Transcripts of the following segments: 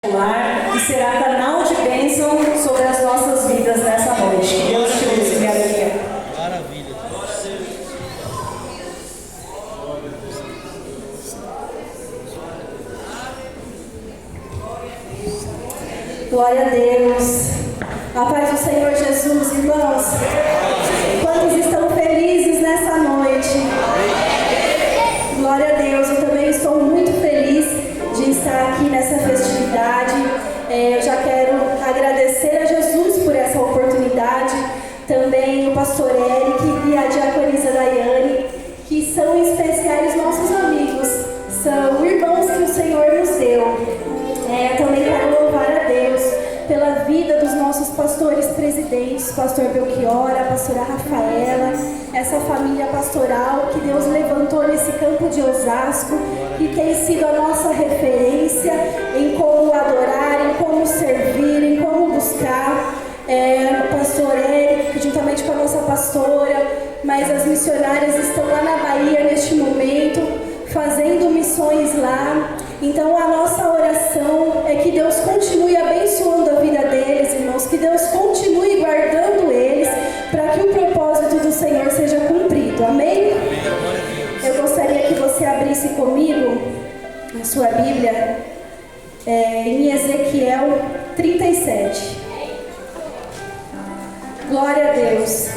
Que será canal de bênção sobre as nossas vidas nessa noite. Deus te use, minha amiga. Maravilha. Glória a Deus. A paz do Senhor Jesus, irmãos. Quantos estão felizes nessa noite? Glória a Deus. Eu também estou muito feliz de estar aqui nessa festividade. Eu já quero agradecer a Jesus por essa oportunidade. Também o pastor Eric e a diaconisa Daiane, que são especiais nossos amigos. São irmãos que o Senhor nos deu. Também quero louvar a Deus pela vida dos nossos pastores presidentes, pastor Belchior, a pastora Rafaela, essa família pastoral que Deus levantou nesse campo de Osasco e tem sido a nossa referência em como adorar, em como servir, em como buscar. O pastor Eric, juntamente com a nossa pastora, mas as missionárias estão lá na Bahia neste momento, fazendo missões lá. Então a nossa oração é que Deus continue abençoando a vida deles, irmãos, que Deus continue guardando eles, para que o propósito do Senhor seja cumprido, amém? Eu gostaria que você abrisse comigo a sua Bíblia em Ezequiel 37. Glória a Deus.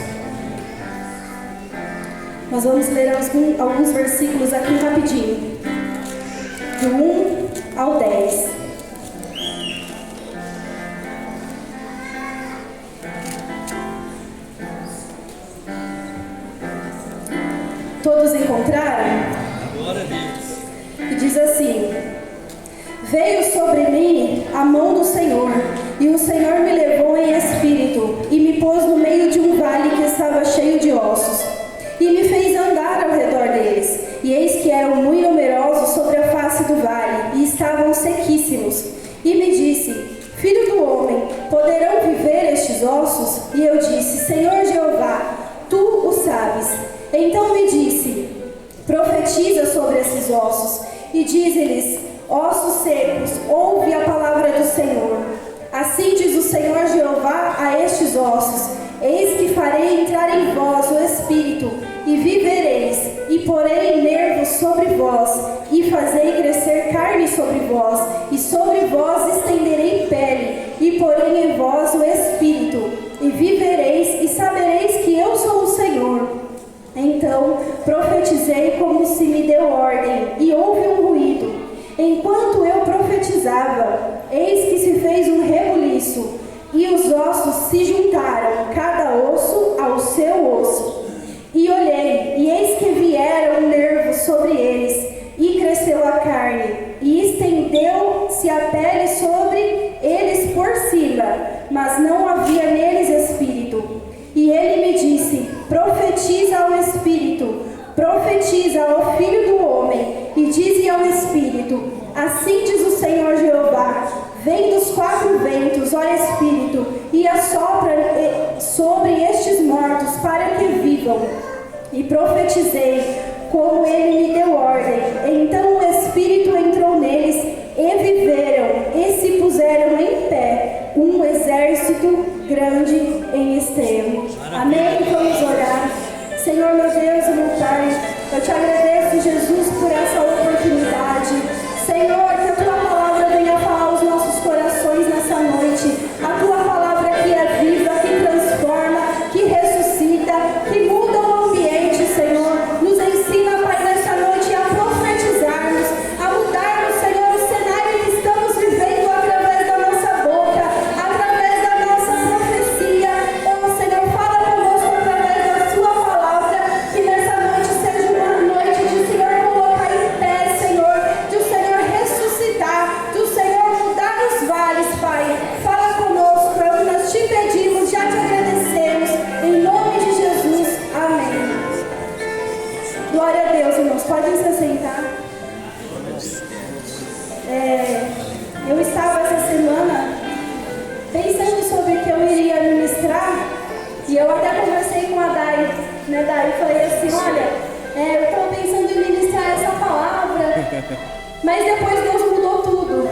Nós vamos ler alguns versículos aqui rapidinho, do 1 ao 10. Todos encontraram? Glória a Deus. E diz assim: Veio sobre mim a mão do Senhor, e o Senhor me levou em espírito, e me pôs no meio de um vale que estava cheio de ossos, e me fez andar ao redor deles. E eis que eram muito numerosos sobre a face do vale, e estavam sequíssimos. E me disse: Filho do homem, poderão viver estes ossos? E eu disse: Senhor Jeová, tu o sabes. Então me disse: Profetiza sobre esses ossos, e dize-lhes: Ossos secos, ouve a palavra do Senhor. Assim diz o Senhor Jeová a estes ossos: Eis que farei entrar em vós o Espírito, e vivereis, e porei nervos sobre vós, e fazei crescer carne sobre vós, e sobre vós estenderei pele, e porei em vós o Espírito, e vivereis, e sabereis que eu sou o Senhor. Então profetizei como se me deu ordem, e houve um ruído. Enquanto eu profetizava, eis que se fez um rebuliço, e os ossos se juntaram, cada osso ao seu osso. E olhei, e eis que vieram nervos sobre eles, e cresceu a carne, e estendeu-se a pele sobre eles por cima, mas não havia neles espírito. E ele me disse: Profetiza ao Espírito, profetiza ao Filho do Homem, e dize ao Espírito: Assim diz o Senhor Jeová: Vem dos quatro ventos, ó Espírito, e assopra sobre estes mortos para que vivam. E profetizei como ele me deu ordem. Então o Espírito entrou neles, e viveram, e se puseram em pé, um exército grande em extremo. Amém? Vamos orar. Senhor, meu Deus e meu Pai, eu te agradeço, Jesus, por essa oportunidade. Senhor, que a tua palavra venha falar aos nossos corações nessa noite. A tua palavra que é viva, que transforma, que ressuscita, que muda o ambiente, Senhor. Nos ensina, Pai, nessa noite a profetizarmos, a mudarmos, Senhor, o cenário que estamos vivendo através da nossa boca, através da nossa profecia. Oh, Senhor, fala conosco através da sua palavra, que nessa noite seja uma noite de, Senhor, colocar em pé, Senhor, de o Senhor ressuscitar, do Senhor mudar os vales, Pai. Fala conosco, é o que nós te pedimos, já te agradecemos, em nome de Jesus, amém. Glória a Deus, irmãos, podem se assentar. Eu estava essa semana pensando sobre o que eu iria ministrar, e eu até conversei com a Dai, né, Dai, falei assim: olha, eu estou pensando em ministrar essa palavra, mas depois Deus mudou tudo.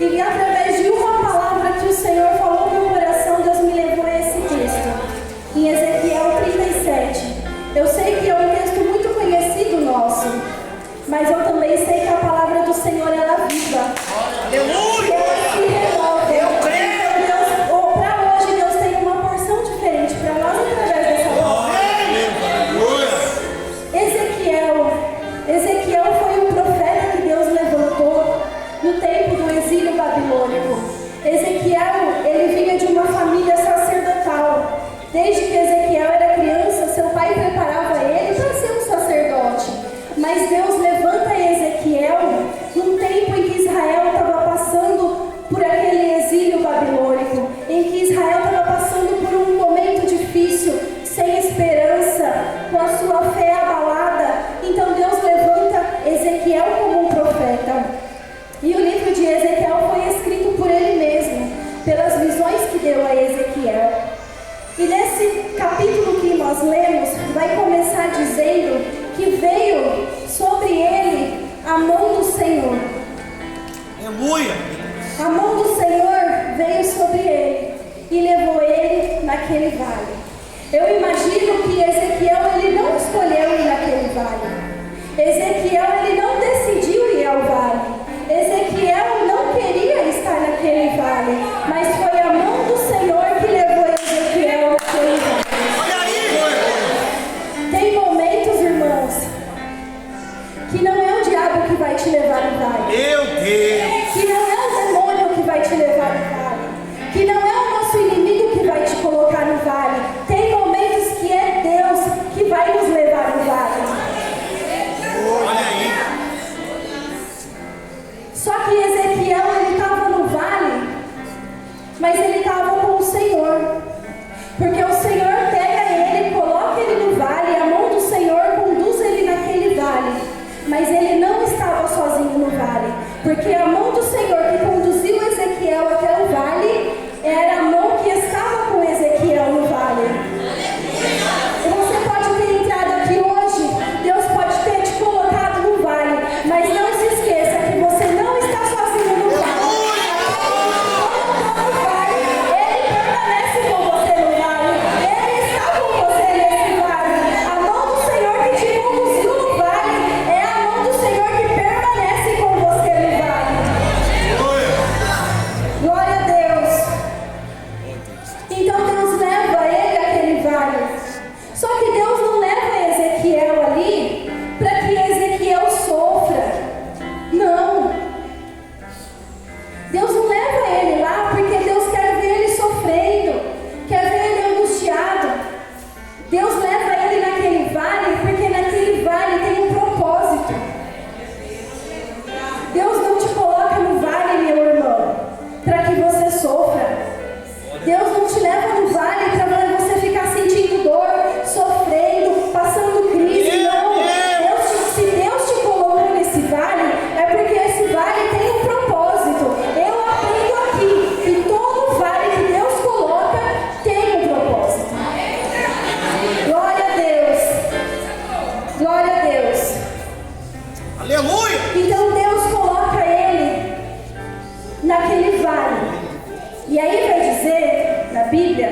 E através o Senhor falou no meu coração, Deus me levou a esse texto, em Ezequiel 37. Eu sei que é um texto muito conhecido nosso, mas eu também sei que a palavra do Senhor ela é viva. Aleluia! Ela se renova. Eu creio! Deus, para hoje, Deus tem uma porção diferente para nós através dessa palavra. Ezequiel foi um profeta que Deus levantou no tempo do exílio babilônico. Ezequiel, ele vinha de uma família sacerdotal. Desde que Ezequiel era criança, seu pai preparava ele para ser um sacerdote. Mas Deus levanta Ezequiel num tempo em que Israel estava passando por aquele exílio babilônico, em que Israel estava passando por um momento difícil, sem esperança, com a sua fé abalada. Então Deus levanta Ezequiel como um profeta. E o livro de Ezequiel foi escrito por ele mesmo, pelas visões que deu a Ezequiel. E nesse capítulo que nós lemos, vai começar dizendo que veio sobre ele a mão do Senhor. Aleluia! A mão do Senhor veio sobre ele e levou ele naquele vale. Eu imagino que Ezequiel ele não escolheu ir naquele vale. Ezequiel ele não decidiu ir ao vale. Ezequiel não queria estar naquele vale, mas foi a mão do Senhor que levou Ezequiel naquele vale. Olha aí! Tem momentos, irmãos, que não é o diabo que vai te levar no vale. Meu Deus! Que não é o demônio que vai te levar no vale. Que não é o nosso inimigo que vai te colocar no vale. Tem momentos que é Deus que vai nos levar no vale. Olha aí! Só que Ezequiel, ele estava no vale, mas ele estava com o Senhor. Porque o Senhor pega ele, coloca ele no vale, a mão do Senhor conduz ele naquele vale. Mas ele não estava sozinho no vale, porque a mão do Senhor que conduziu Ezequiel até o vale, era a mão que estava com Ezequiel no vale. E você pode ter entrado aqui hoje, Deus pode ter te colocado no vale, mas não se esqueça que você não está sozinho no vale. Ele permanece com você no vale, Ele está com você nesse vale. A mão do Senhor que te conduziu no vale é a mão do Senhor que permanece com você no vale. Glória a Deus. Então Deus leva ele àquele vale. Só que Deus não leva Ezequiel ali para que Ezequiel sofra. Não. Deus não leva ele lá porque Deus quer ver ele sofrendo, quer ver ele angustiado. Deus leva ele naquele vale porque naquele vale tem um propósito. Deus não te coloca no vale, meu irmão, para que você sofra. Deus não te leva no vale para você ficar sentindo dor, sofrendo, passando crise. Não. Se Deus te colocou nesse vale, é porque esse vale tem um propósito. Eu aprendo aqui que todo vale que Deus coloca tem um propósito. Glória a Deus. Glória a Deus. Aleluia! Então Deus coloca ele naquele vale. E aí vai dizer na Bíblia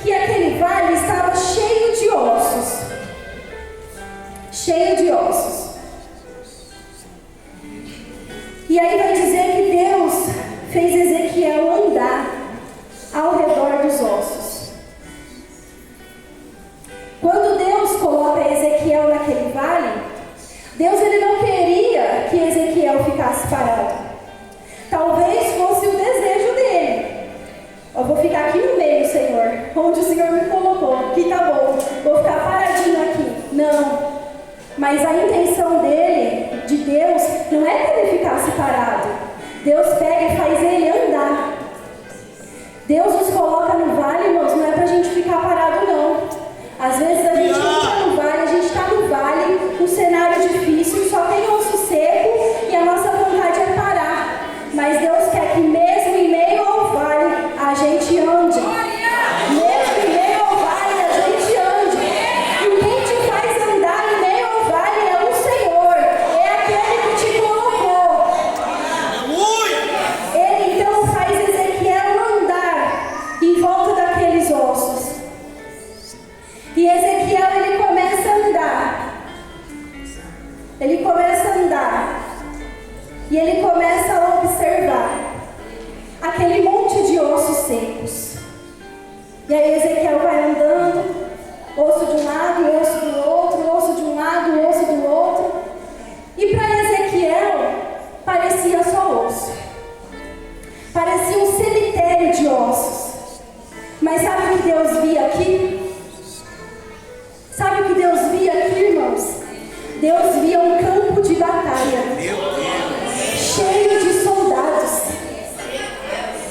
que aquele vale estava cheio de ossos. Cheio de ossos. E aí vai dizer que Deus fez Ezequiel andar ao redor dos ossos. Quando Deus coloca Ezequiel naquele vale, Deus ele não queria que Ezequiel ficasse parado. Talvez fosse o desejo dele. Eu vou ficar aqui no meio, Senhor, onde o Senhor me colocou. Aqui tá bom, vou ficar paradinho aqui. Não. Mas a intenção dele, de Deus, não é que ele ficasse parado. Deus pega e faz ele andar. Deus nos coloca no vale, irmãos, não é pra gente ficar parado, não. Às vezes a gente entra no vale, a gente está no vale, um cenário difícil, só tem osso seco e a nossa vontade é parar. Mas Deus quer que mesmo em meio ao vale, a gente ande. Mesmo em meio ao vale, a gente ande. E quem te faz andar em meio ao vale é o Senhor, é aquele que te colocou. Aleluia! Ele então faz Ezequiel andar E aí Ezequiel vai andando, osso de um lado, osso do outro, osso de um lado, osso do outro. E para Ezequiel, parecia só osso. Parecia um cemitério de ossos. Mas sabe o que Deus via aqui? Sabe o que Deus via aqui, irmãos? Deus via um campo de batalha, cheio de soldados.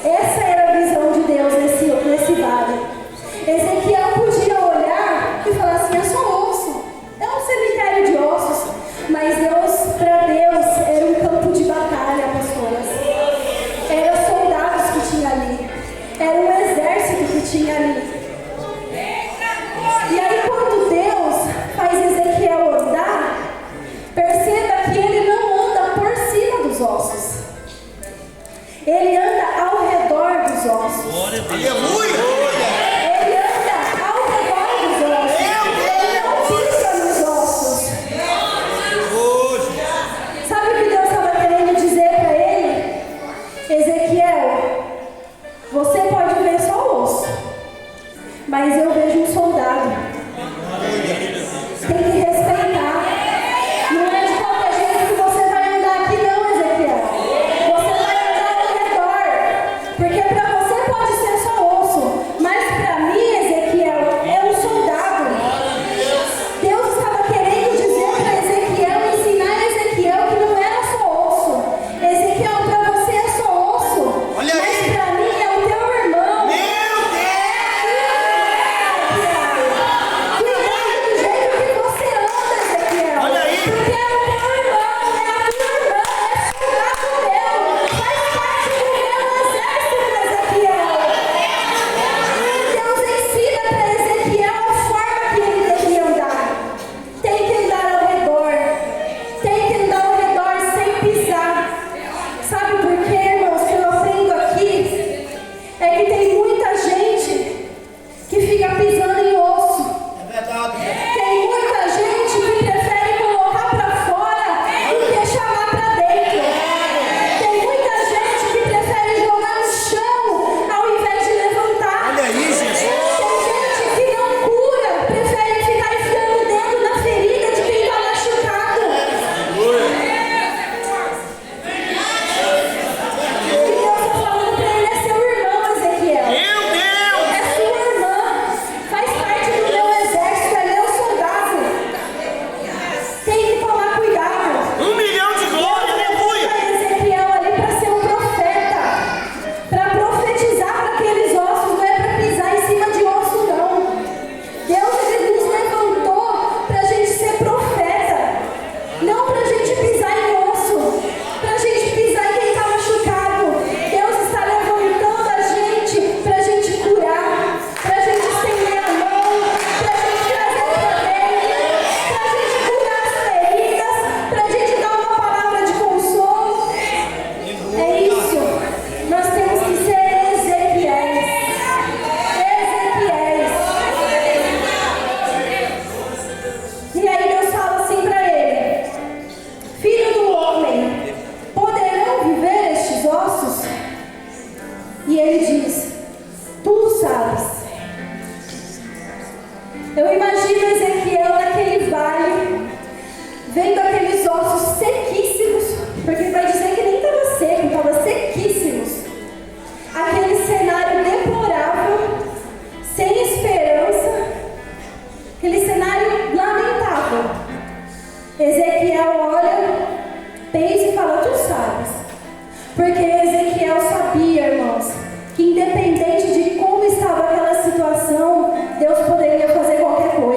Essa era a visão de Deus nesse vale. Ezequiel podia olhar e falar assim: é só osso, é um cemitério de ossos. Mas para Deus, era um campo de batalha, pastoras. Eram soldados que tinha ali, era um exército que tinha ali. E aí, quando Deus faz Ezequiel andar, perceba que ele não anda por cima dos ossos, ele anda ao redor dos ossos. Glória a Deus. Aleluia. Ele anda ao redor dos ossos. Ele não pisa nos ossos. Sabe o que Deus estava querendo dizer para ele? Ezequiel, você pode ver só osso, mas eu vejo um soldado. Tem que respeitar. Não é de qualquer jeito que você vai andar aqui não, Ezequiel. Você vai andar ao redor. Porque para você pode ser só osso, mas para mim, Ezequiel, é um soldado. Deus estava querendo dizer para Ezequiel, ensinar Ezequiel que não era só osso. Ezequiel, para você é só osso. Olha mas aí. para mim é o teu irmão. Meu Cuidado do jeito que você anda, Ezequiel. Olha aí. Porque é o teu irmão, é a tua irmã, é soldado meu. Faz parte do meu exército, Ezequiel. Deus ensina para Ezequiel a forma que ele tem que andar. Tem que andar ao redor. Tem que andar ao redor sem pisar. Sabe por quê, irmãos, que eu aprendo aqui? É que tem muita gente que fica pisando em osso. É verdade. Tem muita gente que prefere colocar para fora do que chamar para dentro. Tem muita gente que prefere jogar no chão ao invés de levantar. Olha aí, Jesus. Tem gente que não cura, prefere ficar enfiando o dedo na ferida de quem está machucado. E Deus está falando para ele: é seu irmão, Ezequiel. Meu Deus. É sua irmã, faz parte do meu exército, é meu soldado. Tem que tomar cuidado. 1 milhão de glória. Aleluia. Ezequiel ali para ser um profeta, para profetizar para aqueles ossos, não é para pisar em cima de osso, não. Deus, ele nos levantou para a gente ser profeta, não para a gente pisar em osso, para a gente pisar em quem está machucado. Deus está levantando a gente para a gente curar, para a gente estender a mão, para a gente trazer poder, para a gente curar as feridas, para a gente dar uma palavra de consolo. É isso. Nós temos que ser Ezequiéis. E aí Deus fala assim para ele: filho do homem, poderão viver estes ossos? E ele diz: tu sabes. Eu imagino Ezequiel naquele vale, vendo aqueles ossos sequíssimos, porque vai dizer que nem estava seco, estava sequíssimos. Aquele cenário deplorável, sem esperança, aquele cenário lamentável. Ezequiel olha, pensa e fala: tu sabes. Porque Ezequiel sabia, irmãos, que independente de como estava aquela situação, Deus poderia fazer qualquer coisa.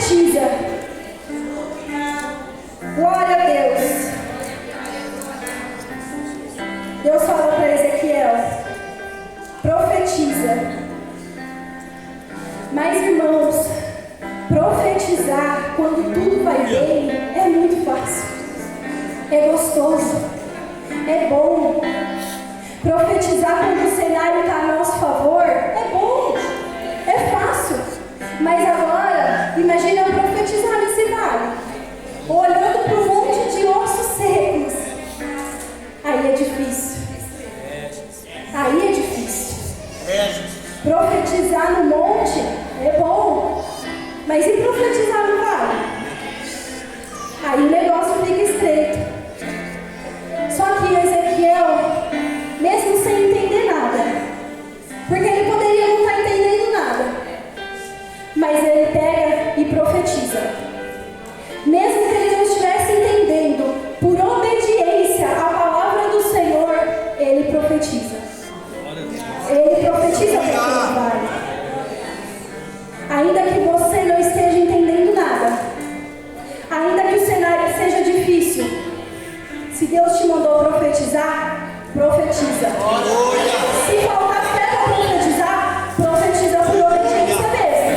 profetiza. Glória a Deus. Deus fala para Ezequiel: profetiza. Mas, irmãos, profetizar quando tudo vai bem é muito fácil, é gostoso, é bom. Profetizar quando o cenário está a nosso favor é bom, é fácil. Mas agora, imagina eu profetizar nesse vale, olhando para um monte de ossos secos. Aí é difícil. Aí é difícil. Profetizar no monte é bom, mas e profetizar no vale? Aí o negócio fica estreito. Só que Ezequiel, mesmo sem entender nada, porque ele poderia não estar entendendo nada, mas ele pega e profetiza. Mesmo que ele não estivesse entendendo, por obediência à palavra do Senhor, ele profetiza. Ele profetiza para aquele vale. Ainda que você não esteja entendendo nada, ainda que o cenário seja difícil, se Deus te mandou profetizar, profetiza. Se faltar fé para profetizar, profetiza por obediência mesmo.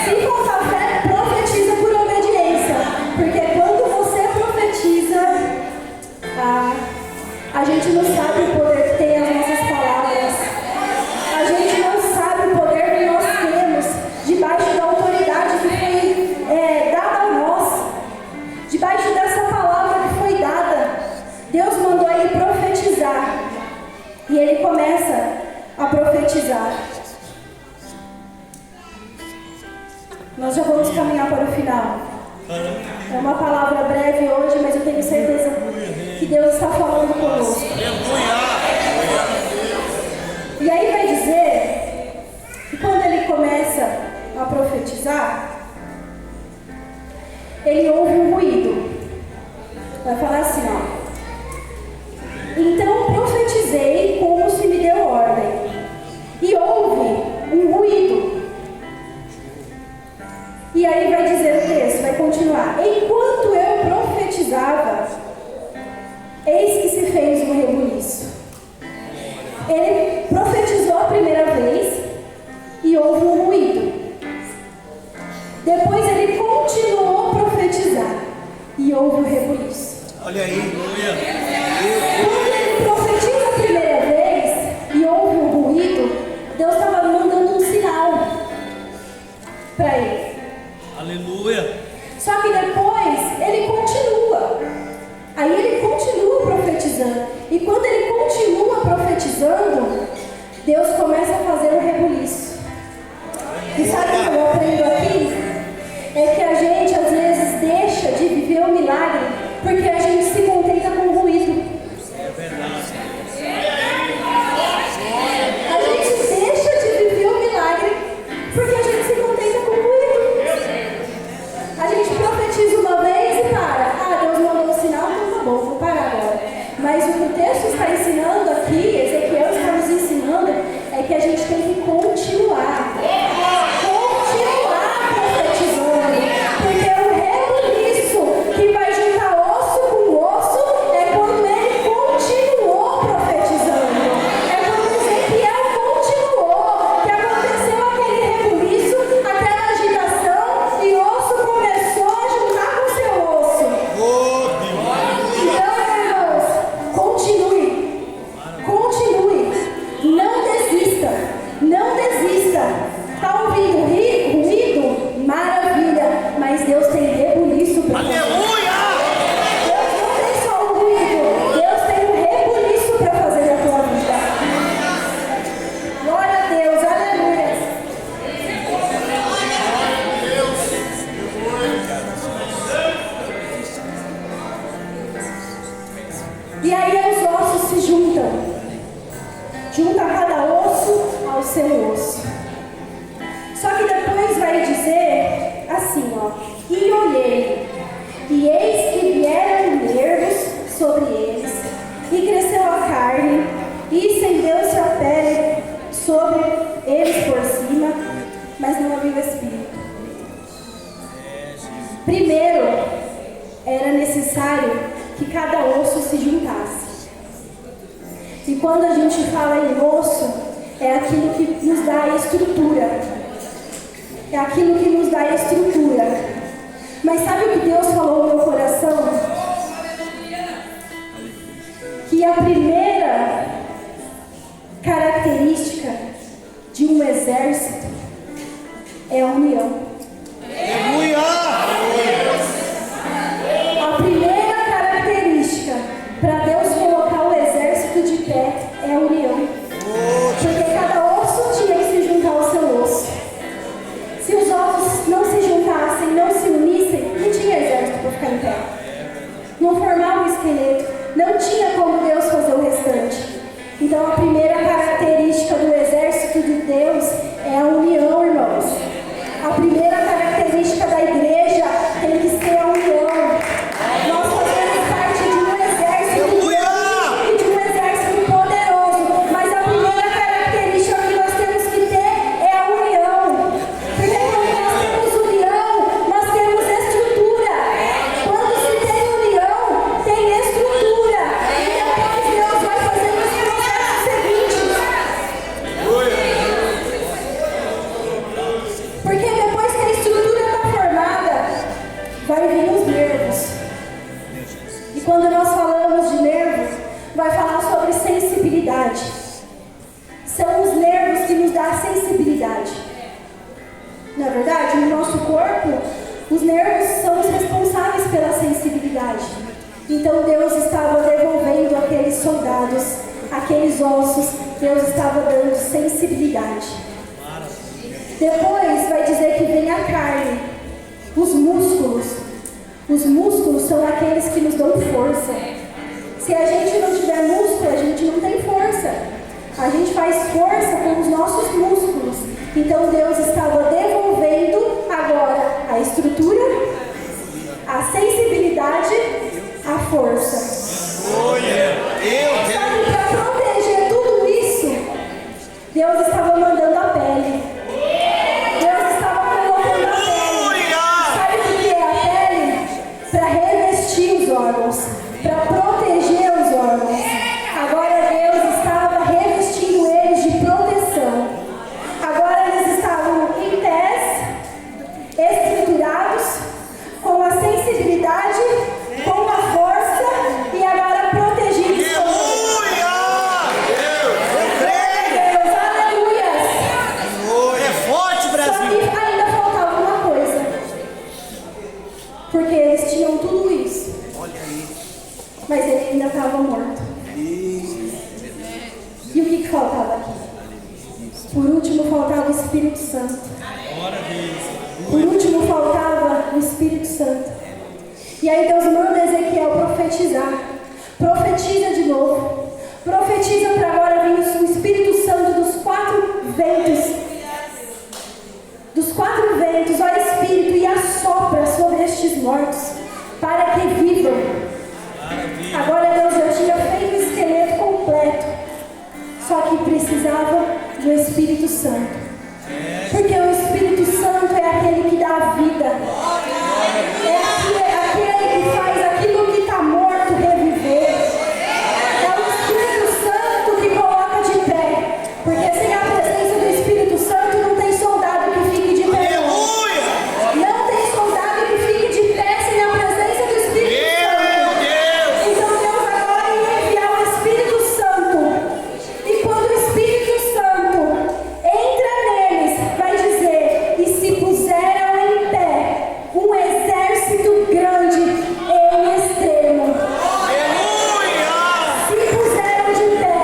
Se faltar fé, profetiza por obediência. Porque quando você profetiza, a gente não sabe o poder que tem as nossas palavras. A gente não sabe o poder que nós temos debaixo da autoridade que foi dada a nós. Debaixo dessa palavra que foi dada, Deus mandou ele profetizar. E ele começa a profetizar. Nós já vamos caminhar para o final. É uma palavra breve hoje, mas eu tenho certeza que Deus está falando conosco. E aí vai dizer que quando ele começa a profetizar, ele ouve um ruído. Vai falar assim, ó. Então profetizei como se me deu ordem. E houve um ruído. E aí vai dizer o texto, vai continuar. Enquanto eu profetizava, eis que se fez um rebuliço. Ele profetizou a primeira vez e houve um ruído. Depois ele continuou a profetizar e houve um rebuliço. Olha aí. Quando ele profetiza a primeira vez e houve um ruído, Deus estava mandando um sinal para ele. Aleluia. Só que depois ele continua. Aí ele continua profetizando. E quando ele continua profetizando, Deus começa a fazer um rebuliço. E sabe o que eu aprendo aqui? É que a gente às vezes deixa de viver o milagre porque a gente se contenta com o ruído. É verdade. A gente deixa de viver o milagre porque a gente se contenta com o ruído. A gente profetiza uma vez e para. Deus mandou um sinal, então tá bom, vou parar agora. Mas o que o texto está ensinando aqui, Ezequiel está nos ensinando, é que a gente tem que continuar. Primeiro, era necessário que cada osso se juntasse. E quando a gente fala em osso, é aquilo que nos dá a estrutura. É aquilo que nos dá a estrutura. Mas sabe o que Deus falou no meu coração? Que a primeira característica de um exército é a união. Aleluia! A primeira característica para Deus colocar o exército de pé é a união. Porque cada osso tinha que se juntar ao seu osso. Se os ossos não se juntassem, não se unissem, não tinha exército para ficar em pé. Não formava um esqueleto. Não tinha como Deus fazer o restante. Então a primeira característica do exército de Deus é a união, irmãos. A primeira característica da igreja tem que ser a união. Nós fazemos parte de um exército grande e de um exército poderoso. Mas a primeira característica que nós temos que ter é a união. Porque quando nós temos união, nós temos estrutura. Quando se tem união, tem estrutura. E depois Deus vai fazendo os processos seguintes. Porque depois que a estrutura está formada, vai vir os nervos. E quando nós falamos de nervos, vai falar sobre sensibilidade. São os nervos que nos dão a sensibilidade. Na verdade, no nosso corpo, os nervos são os responsáveis pela sensibilidade. Então Deus estava devolvendo aqueles soldados, aqueles ossos, Deus estava dando sensibilidade. Depois vai dizer que vem a carne, os músculos. Os músculos são aqueles que nos dão força. Se a gente não tiver músculo, a gente não tem força. A gente faz força com os nossos músculos. Então Deus estava devolvendo agora a estrutura, a sensibilidade, a força. Sabe, para proteger tudo isso, Deus estava mandando a pele. Deus estava colocando a pele. Sabe o que é a pele? Para revestir os órgãos, para proteger os órgãos. Agora Deus estava revestindo eles de proteção. Agora eles estavam em pés, estruturados, com a sensibilidade, com a força e agora protegidos. Deus, aleluia! É forte, Só Brasil! que ainda faltava uma coisa. Porque eles tinham tudo isso. Mas ele ainda estava morto. E o que faltava aqui? Por último faltava o Espírito Santo. Por último faltava o Espírito Santo. E aí Deus manda Ezequiel profetizar. Profetiza de novo. Profetiza para agora vir o Espírito Santo dos 4 ventos. Dos 4 ventos, ó Espírito, e assopra sobre estes mortos, para que vivam. Agora Deus já tinha feito o esqueleto completo. Só que precisava do Espírito Santo. Porque o Espírito Santo é aquele que dá vida. É aquele que faz aquilo que está morto reviver. É o Espírito Santo que coloca de pé. Porque sem a presença do Espírito Santo não tem soldado que fique de pé. Não tem soldado que fique de pé sem a presença do Espírito Santo. Então Deus agora ia enviar o Espírito Santo. E quando o Espírito Santo entra neles, vai dizer: e se puseram em pé um exército grande em extremo. Se puseram de pé.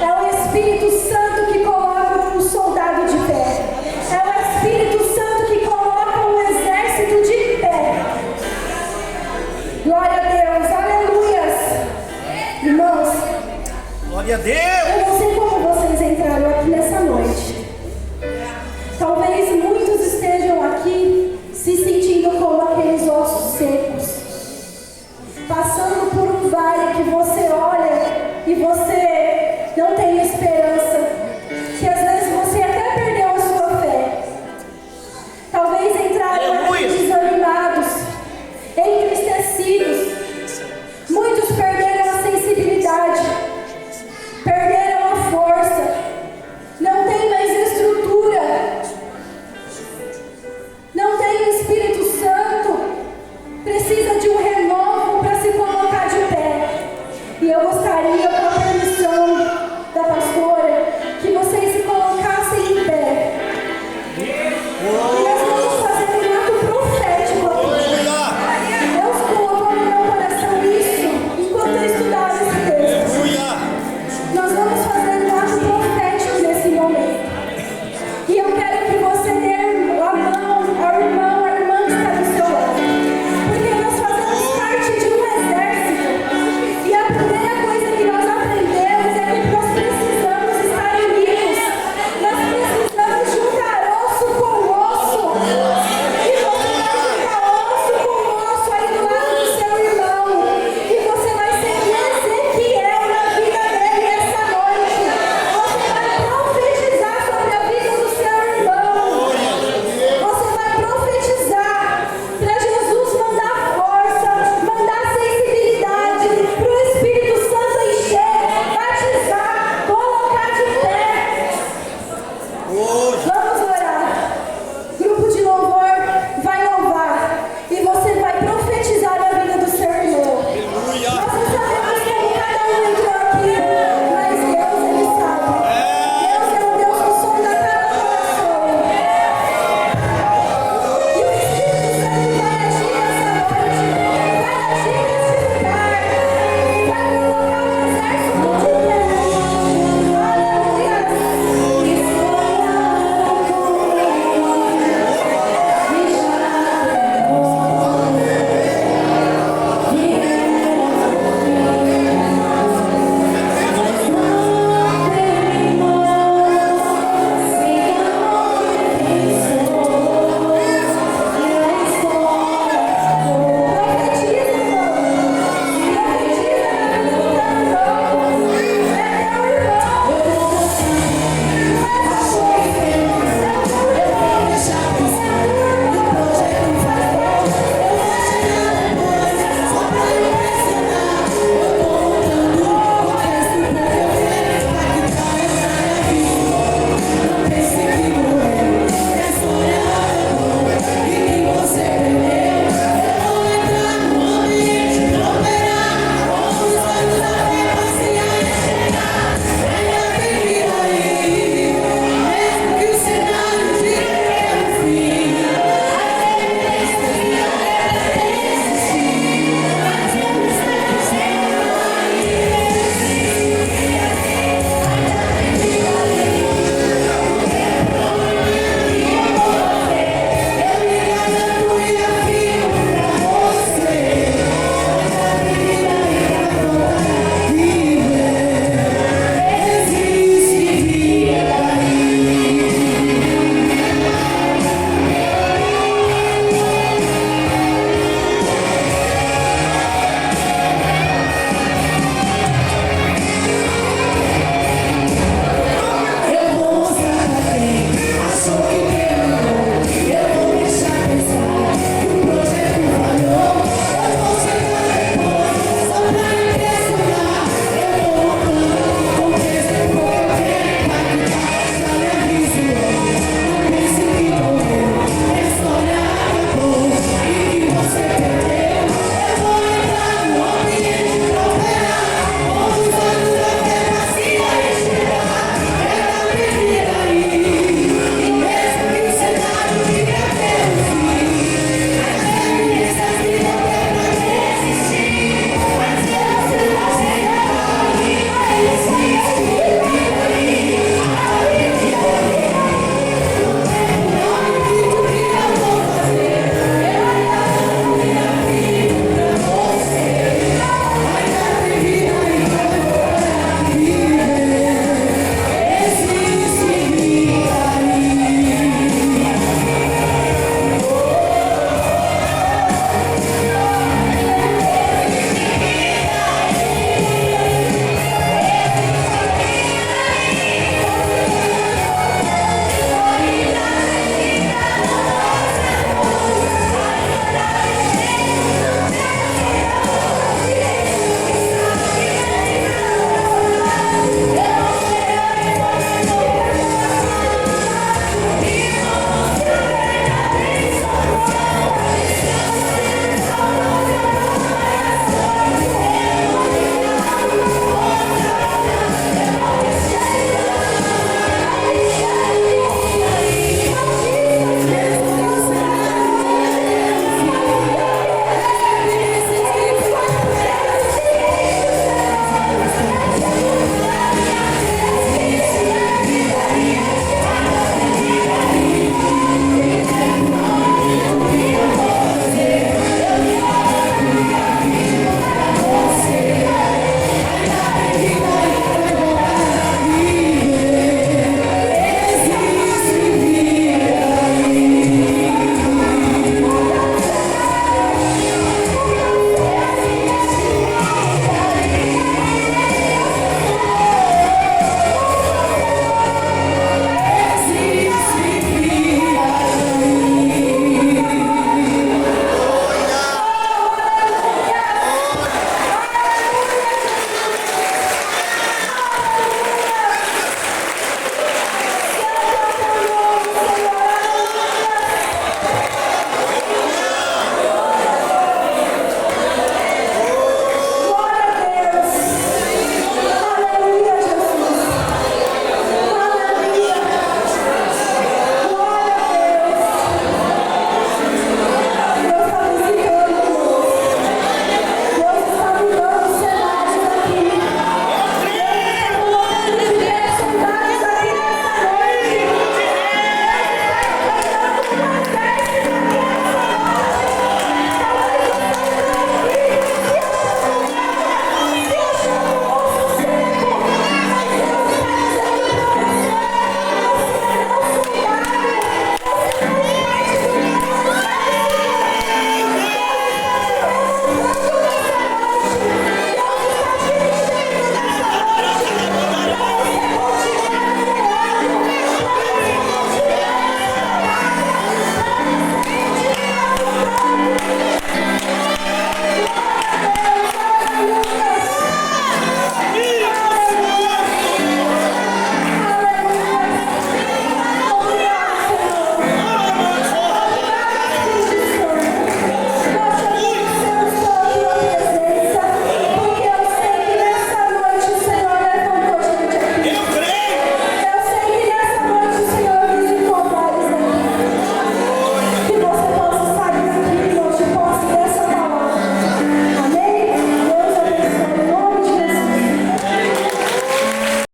É o Espírito Santo que coloca um soldado de pé. É o Espírito Santo que coloca um exército de pé. Glória a Deus, aleluias. Irmãos, Glória a Deus!